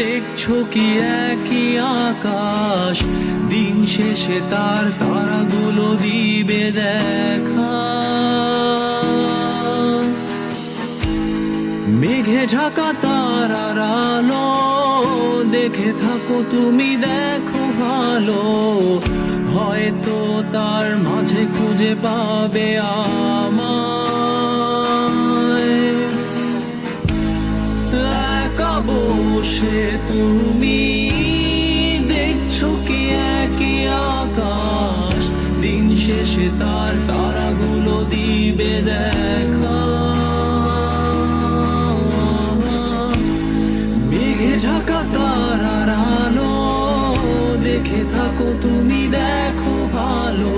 দেখছো কি একই আকাশ, দিন শেষে তার তারাগুলো দিবে দেখা। মেঘে ঢাকা তারার আলো দেখে থাকো তুমি, দেখো ভালো, হয়তো তার মাঝে খুঁজে পাবে আমায়। একা বসে তুমি দেখছো কি একই আকাশ, দিন শেষে তার তারাগুলো দিবে দেখা। মেঘে ঢাকা তারার আলো দেখে থাকো তুমি, দেখো ভালো,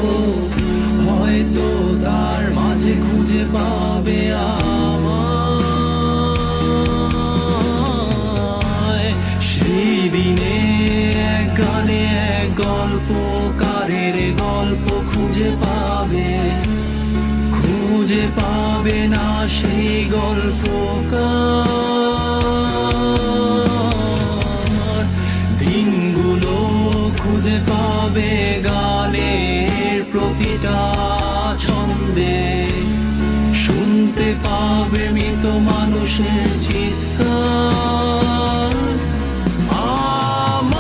হয়তো তার মাঝে খুঁজে পাবে আমায়। সেই দিনে এক গানে এক গল্পকারের গল্প খুঁজে পাবে, খুঁজে পাবে না সেই গল্পকার। দিনগুলো খুঁজে পাবে গানের প্রতিটা ছন্দে, শুনতে পাবে মৃত মানুষের চিৎকার। আমার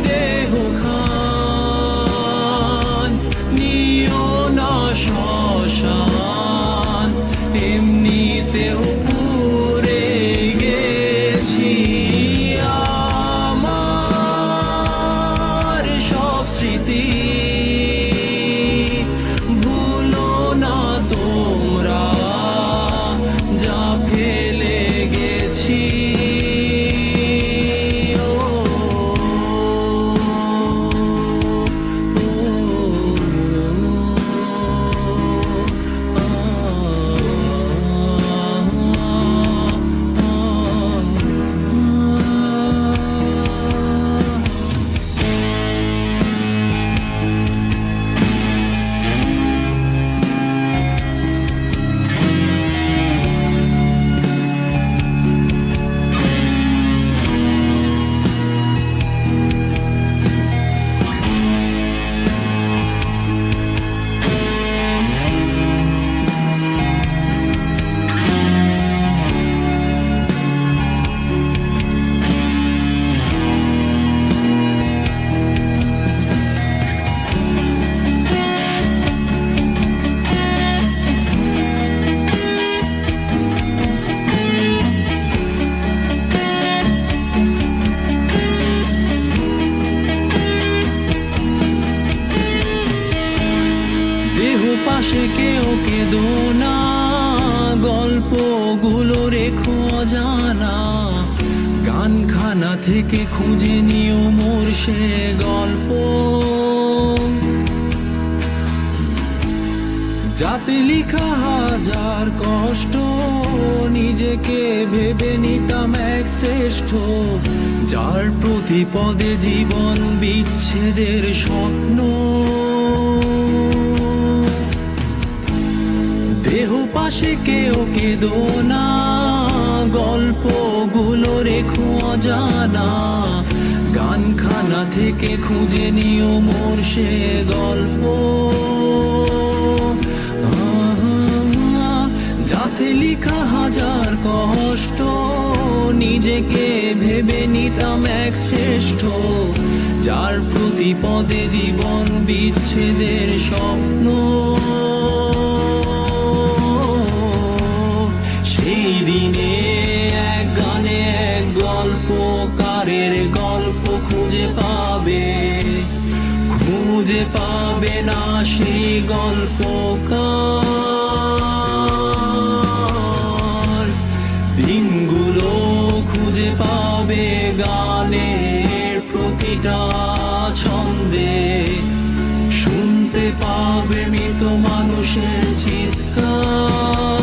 দেহ খান নিও না শ্মশান, এমনিতেও পুড়ে গেছি। আমার সব স্মৃতি ভুলো না তোমরা, যা ফেলে গেছি। দেহ পাশে কেউ কেঁদো না, গল্পগুলো রেখো অজানা, গানখানা থেকে খুঁজে নিও মোর সে গল্প। যাতে লিখা হাজার কষ্ট, নিজেকে ভেবে নিতাম এক শ্রেষ্ঠ, যার প্রতি পদে জীবন বিচ্ছেদের স্বপ্ন। দেহ পাশে কেউ কেঁদো না, গল্পগুলো রেখো অজানা, গানখানা থেকে খুঁজে নিও মোর সে গল্প। যাতে লিখা হাজার কষ্ট, নিজেকে ভেবে নিতাম এক শ্রেষ্ঠ, যার প্রতি পদে জীবন বিচ্ছেদের স্বপ্ন। সেই দিনে এক গানে এক গল্পকারের গল্প খুঁজে পাবে, খুঁজে পাবে না সেই গল্পকার। দিনগুলো খুঁজে পাবে গানের প্রতিটা ছন্দে, শুনতে পাবে মৃত মানুষের চিৎকার।